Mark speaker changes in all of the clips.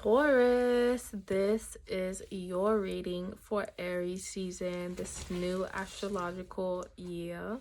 Speaker 1: Taurus, this is your reading for Aries season, this new astrological year.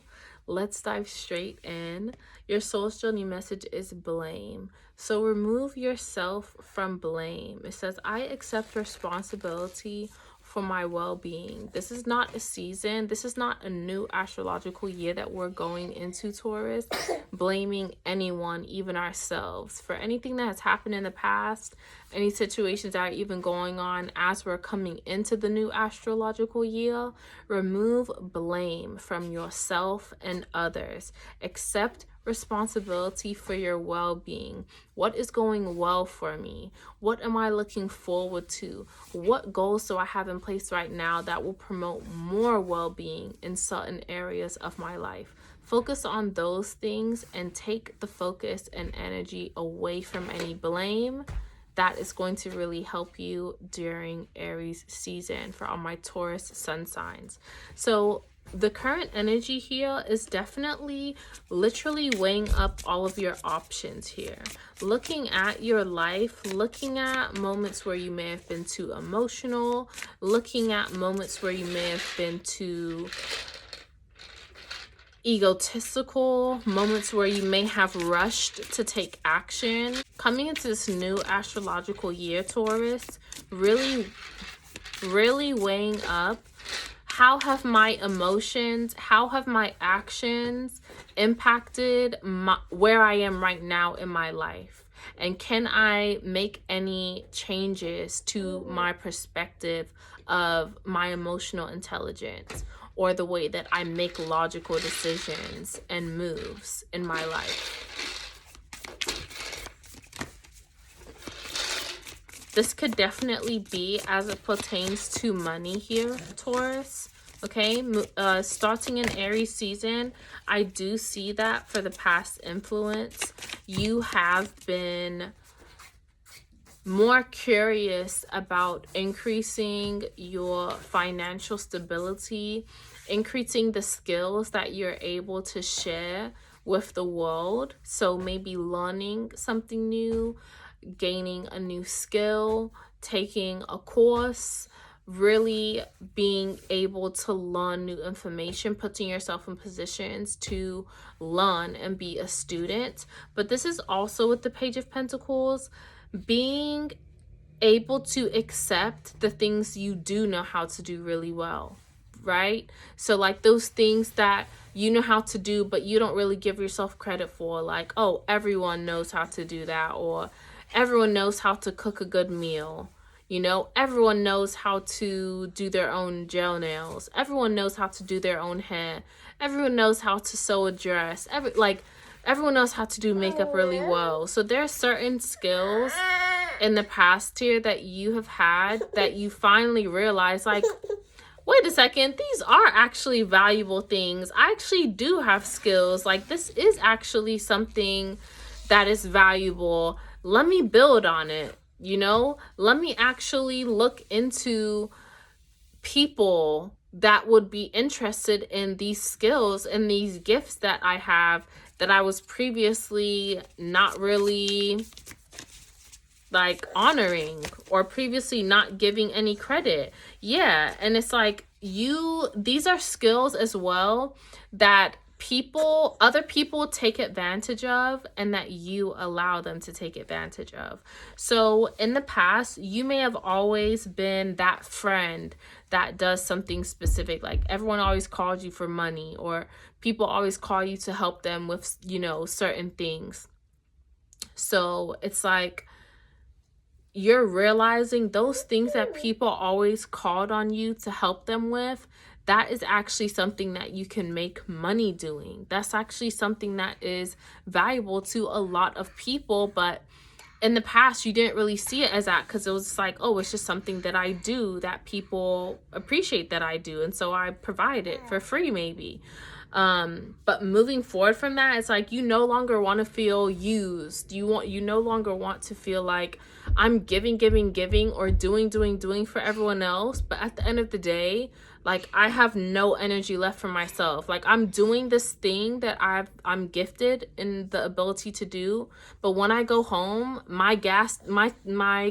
Speaker 1: Let's dive straight in. Your soul's journey message is blame. So remove yourself from blame. It says, I accept responsibility for my well-being. This is not a season. This is not a new astrological year that we're going into, Taurus, blaming anyone, even ourselves, for anything that has happened in the past, any situations that are even going on as we're coming into the new astrological year. Remove blame from yourself and others. Accept responsibility for your well-being. What is going well for me? What am I looking forward to? What goals do I have in place right now that will promote more well-being in certain areas of my life? Focus on those things and take the focus and energy away from any blame. That is going to really help you during Aries season for all my Taurus sun signs. So the current energy here is definitely literally weighing up all of your options here. Looking at your life, looking at moments where you may have been too emotional, looking at moments where you may have been too egotistical, moments where you may have rushed to take action. Coming into this new astrological year, Taurus, really weighing up, how have my emotions, how have my actions impacted where I am right now in my life? And can I make any changes to my perspective of my emotional intelligence or the way that I make logical decisions and moves in my life? This could definitely be as it pertains to money here, Taurus. Okay, starting in Aries season, I do see that for the past influence, you have been more curious about increasing your financial stability, increasing the skills that you're able to share with the world. So maybe learning something new, gaining a new skill, taking a course, really being able to learn new information, putting yourself in positions to learn and be a student. But this is also with the Page of Pentacles, being able to accept the things you do know how to do really well, right? So like those things that you know how to do, but you don't really give yourself credit for, like, oh, everyone knows how to do that, or everyone knows how to cook a good meal. You know, everyone knows how to do their own gel nails. Everyone knows how to do their own hair. Everyone knows how to sew a dress. Everyone knows how to do makeup really well. So there are certain skills in the past here that you have had that you finally realize, like, wait a second, these are actually valuable things. I actually do have skills. Like, this is actually something that is valuable. Let me build on it, you know? Let me actually look into people that would be interested in these skills and these gifts that I have that I was previously not really like honoring, or previously not giving any credit. Yeah, and it's like these are skills as well that other people take advantage of, and that you allow them to take advantage of. So in the past, you may have always been that friend that does something specific. Like everyone always calls you for money, or people always call you to help them with, you know, certain things. So it's like you're realizing those things that people always called on you to help them with, that is actually something that you can make money doing. That's actually something that is valuable to a lot of people. But in the past, you didn't really see it as that, because it was like, oh, it's just something that I do that people appreciate that I do. And so I provide it for free maybe. But moving forward from that, it's like you no longer want to feel used. You no longer want to feel like I'm giving or doing for everyone else. But at the end of the day, Like, I have no energy left for myself. Like, I'm doing this thing that I'm gifted in the ability to do. But when I go home, my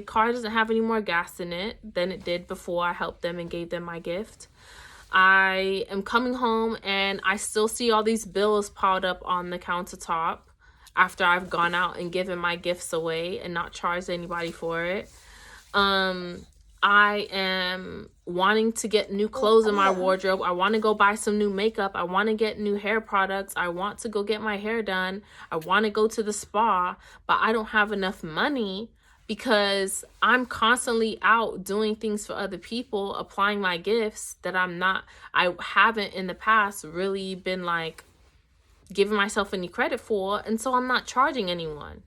Speaker 1: car doesn't have any more gas in it than it did before I helped them and gave them my gift. I am coming home and I still see all these bills piled up on the countertop after I've gone out and given my gifts away and not charged anybody for it. I am wanting to get new clothes in my wardrobe. I want to go buy some new makeup. I want to get new hair products. I want to go get my hair done. I want to go to the spa, but I don't have enough money because I'm constantly out doing things for other people, applying my gifts that I haven't in the past really been like giving myself any credit for. And so I'm not charging anyone.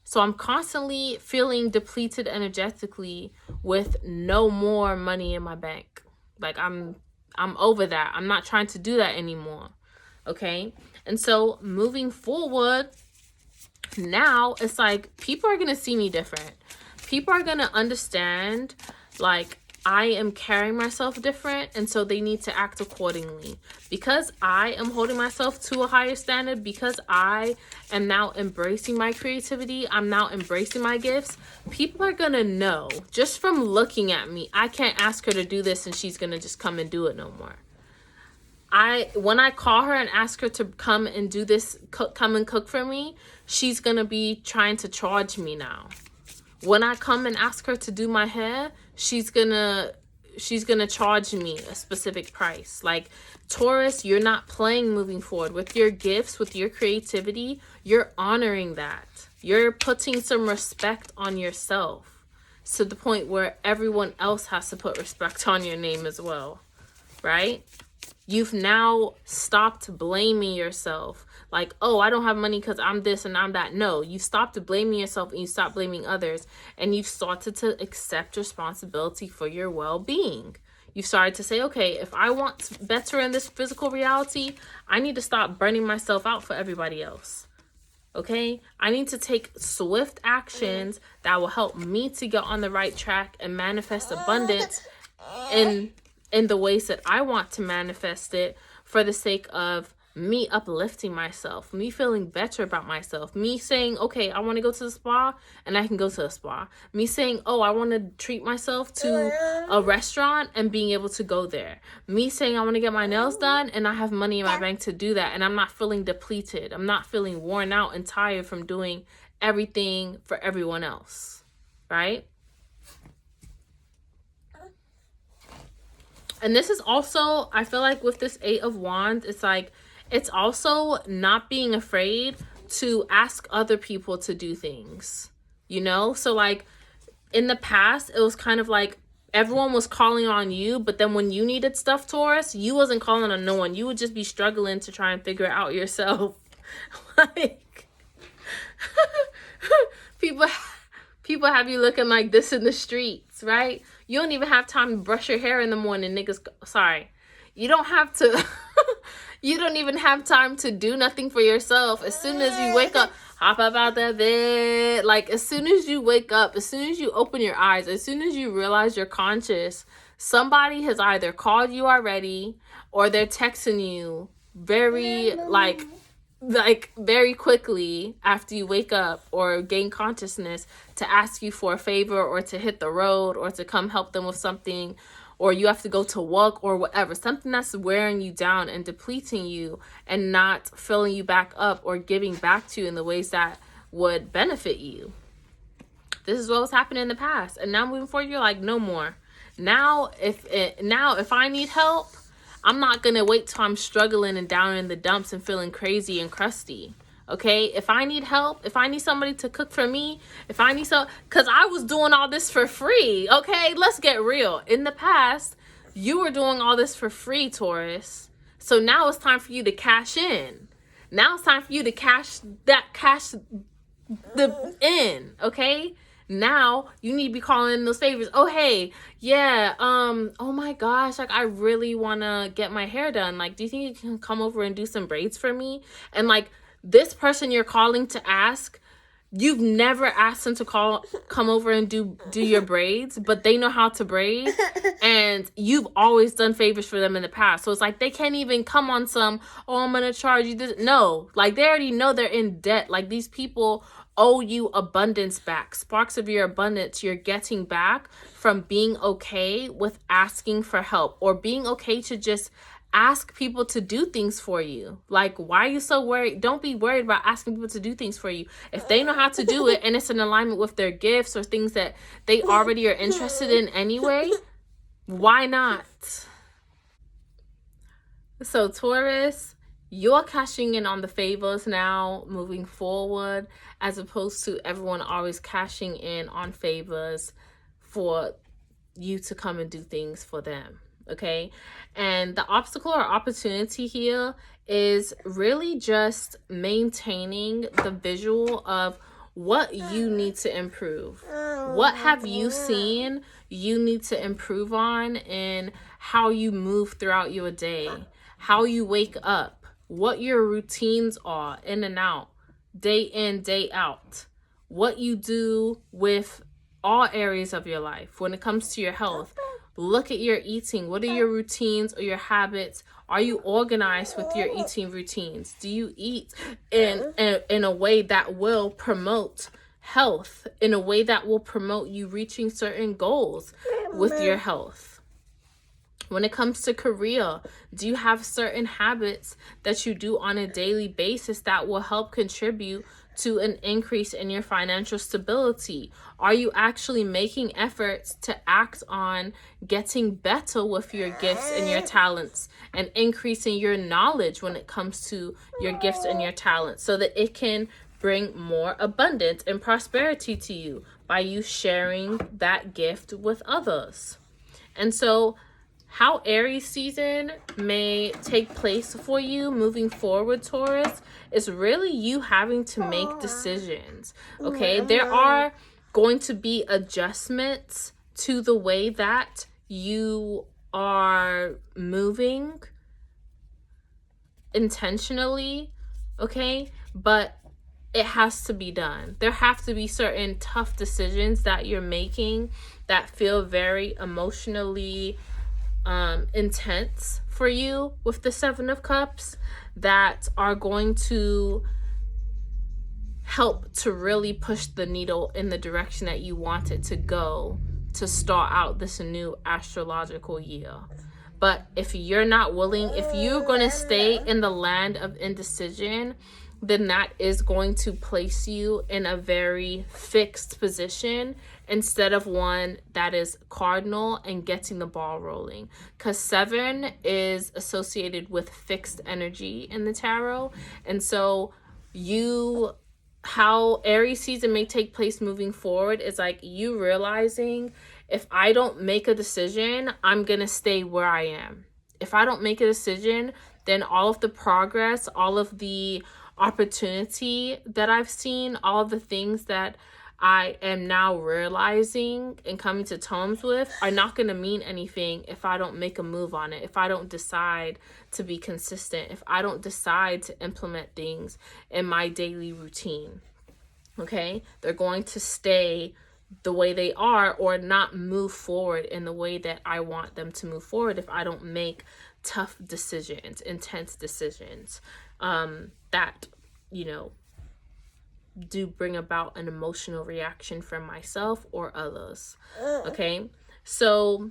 Speaker 1: So I'm constantly feeling depleted energetically with no more money in my bank. Like, I'm over that. I'm not trying to do that anymore. Okay? And so moving forward, now it's like people are going to see me different. People are going to understand, like, I am carrying myself different, and so they need to act accordingly. Because I am holding myself to a higher standard, because I am now embracing my creativity, I'm now embracing my gifts, people are going to know just from looking at me. I can't ask her to do this and she's going to just come and do it no more. When I call her and ask her to come and do this, come and cook for me, she's going to be trying to charge me now. When I come and ask her to do my hair, she's gonna charge me a specific price. Like, Taurus, you're not playing moving forward with your gifts, with your creativity. You're honoring that. You're putting some respect on yourself to the point where everyone else has to put respect on your name as well, right? You've now stopped blaming yourself. Like, oh, I don't have money because I'm this and I'm that. No, you stopped blaming yourself and you stopped blaming others. And you've started to accept responsibility for your well-being. You've started to say, okay, if I want better in this physical reality, I need to stop burning myself out for everybody else. Okay? I need to take swift actions that will help me to get on the right track and manifest abundance in the ways that I want to manifest it, for the sake of me uplifting myself, me feeling better about myself, me saying, okay, I want to go to the spa and I can go to the spa. Me saying, oh, I want to treat myself to a restaurant and being able to go there. Me saying I want to get my nails done and I have money in my bank to do that, and I'm not feeling depleted. I'm not feeling worn out and tired from doing everything for everyone else, right? And this is also, I feel like with this 8 of Wands, it's like, it's also not being afraid to ask other people to do things, you know? So like in the past, it was kind of like everyone was calling on you, but then when you needed stuff, Taurus, you wasn't calling on no one. You would just be struggling to try and figure it out yourself. Like, people have you looking like this in the streets, right? You don't even have time to brush your hair in the morning, niggas. Sorry. You don't have to, you don't even have time to do nothing for yourself. As soon as you wake up, hop up out that bed. Like, as soon as you wake up, as soon as you open your eyes, as soon as you realize you're conscious, somebody has either called you already or they're texting you very, like very quickly after you wake up or gain consciousness to ask you for a favor or to hit the road or to come help them with something, or you have to go to work or whatever, something that's wearing you down and depleting you and not filling you back up or giving back to you in the ways that would benefit you. This is what was happening in the past, and now moving forward, you're like, no more. Now if I need help, I'm not gonna wait till I'm struggling and down in the dumps and feeling crazy and crusty. Okay, if I need help, if I need somebody to cook for me, if I need because I was doing all this for free. Okay, let's get real. In the past, you were doing all this for free, Taurus. So now it's time for you to cash in. Now it's time for you to cash the in. Okay. Now you need to be calling in those favors. Oh, hey, yeah, oh my gosh, like I really want to get my hair done. Like, do you think you can come over and do some braids for me? And like this person you're calling to ask You've never asked them to come over and do your braids, but they know how to braid, and you've always done favors for them in the past. So it's like they can't even come on some, oh, I'm gonna charge you this. No, like they already know they're in debt. Like these people owe you abundance back. Sparks of your abundance you're getting back from being okay with asking for help, or being okay to just ask people to do things for you. Like, why are you so worried? Don't be worried about asking people to do things for you. If they know how to do it and it's in alignment with their gifts or things that they already are interested in anyway, why not? So Taurus, you're cashing in on the favors now moving forward, as opposed to everyone always cashing in on favors for you to come and do things for them. Okay, and the obstacle or opportunity here is really just maintaining the visual of what you need to improve. What have you seen you need to improve on in how you move throughout your day, how you wake up, what your routines are in and out, day in, day out, what you do with all areas of your life when it comes to your health. Look at your eating. What are your routines or your habits? Are you organized with your eating routines? Do you eat in a way that will promote health, in a way that will promote you reaching certain goals with your health? When it comes to career, do you have certain habits that you do on a daily basis that will help contribute to an increase in your financial stability? Are you actually making efforts to act on getting better with your gifts and your talents, and increasing your knowledge when it comes to your gifts and your talents, so that it can bring more abundance and prosperity to you by you sharing that gift with others? And so how Aries season may take place for you moving forward, Taurus, is really you having to make decisions. Okay, there are going to be adjustments to the way that you are moving intentionally, okay? But it has to be done. There have to be certain tough decisions that you're making that feel very emotionally intense for you with the Seven of Cups, that are going to help to really push the needle in the direction that you want it to go to start out this new astrological year. But if you're not willing, if you're going to stay in the land of indecision, then that is going to place you in a very fixed position instead of one that is cardinal and getting the ball rolling. Because 7 is associated with fixed energy in the tarot. And so how Aries season may take place moving forward is like you realizing, if I don't make a decision, I'm going to stay where I am. If I don't make a decision, then all of the progress, all of the opportunity that I've seen, all of the things that I am now realizing and coming to terms with are not going to mean anything if I don't make a move on it, if I don't decide to be consistent, if I don't decide to implement things in my daily routine. Okay? They're going to stay the way they are, or not move forward in the way that I want them to move forward if I don't make tough decisions, intense decisions that, do bring about an emotional reaction from myself or others. Okay, so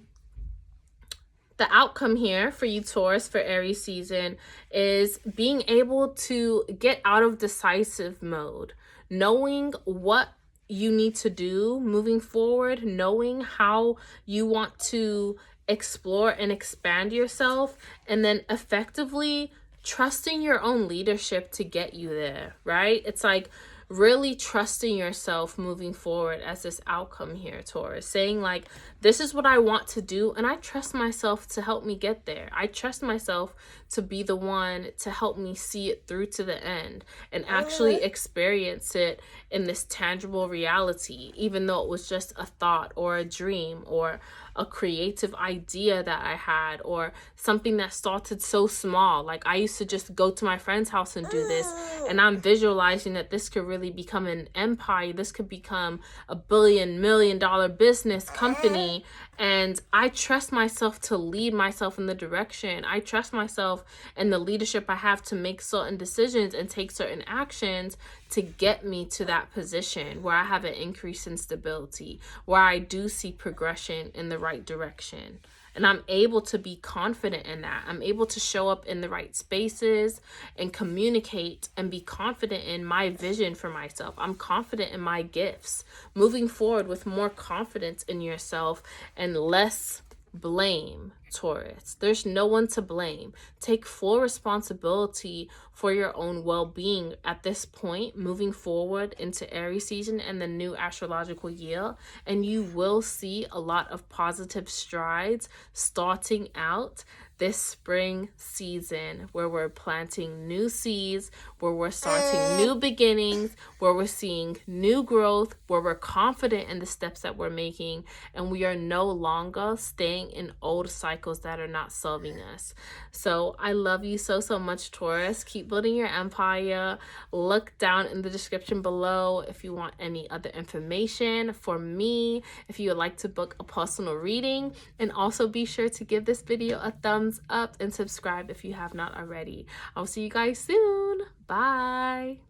Speaker 1: the outcome here for you, Taurus, for Aries season is being able to get out of decisive mode, knowing what you need to do moving forward, knowing how you want to explore and expand yourself, and then effectively trusting your own leadership to get you there, right? It's like really trusting yourself moving forward as this outcome here, Taurus, saying like, this is what I want to do, and I trust myself to help me get there. I trust myself to be the one to help me see it through to the end and actually experience it in this tangible reality, even though it was just a thought or a dream or a creative idea that I had, or something that started so small. Like I used to just go to my friend's house and do this, and I'm visualizing that this could really really become an empire. This could become a $1 billion business company. And I trust myself to lead myself in the direction. I trust myself and the leadership I have to make certain decisions and take certain actions to get me to that position where I have an increase in stability, where I do see progression in the right direction. And I'm able to be confident in that. I'm able to show up in the right spaces and communicate and be confident in my vision for myself. I'm confident in my gifts. Moving forward with more confidence in yourself and less blame, Taurus. There's no one to blame. Take full responsibility for your own well-being at this point, moving forward into Aries season and the new astrological year, and you will see a lot of positive strides starting out this spring season, where we're planting new seeds, where we're starting new beginnings, where we're seeing new growth, where we're confident in the steps that we're making, and we are no longer staying in old cycles that are not serving us. So I love you so, so much, Taurus. Keep building your empire. Look down in the description below if you want any other information for me, if you would like to book a personal reading, and also be sure to give this video a thumbs up and subscribe if you have not already. I'll see you guys soon. Bye.